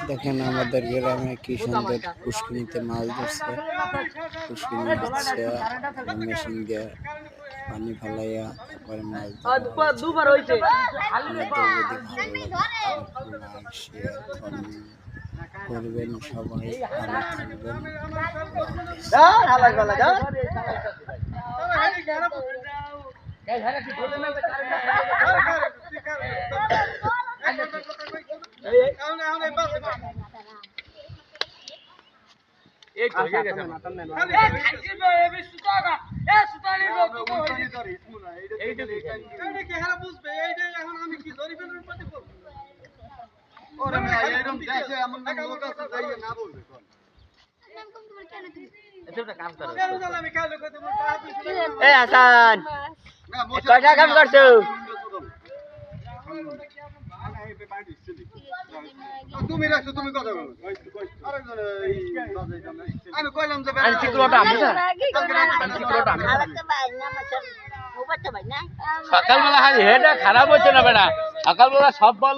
দেখেন আমাদের গ্রামে কি সুন্দর পুষ্কিনিতে মাছ ধরছে। পুষ্কিনি হচ্ছে মেশিন দিয়ে পানি ফেলাইয়া তারপরে মাছ ধরা হয়েছে। আপনাদের যদি ভালো লাগে লাইক শেয়ার কমেন্ট করবেন, সবাই ভালো থাকবেন। হাসান কয়টা কাম করছো? তুমি রাখছো, তুমি কথা বলো। আমি কইলাম যে সকালবেলা খালি হেডা খারাপ হচ্ছে না বেটা, সকালবেলা সব বল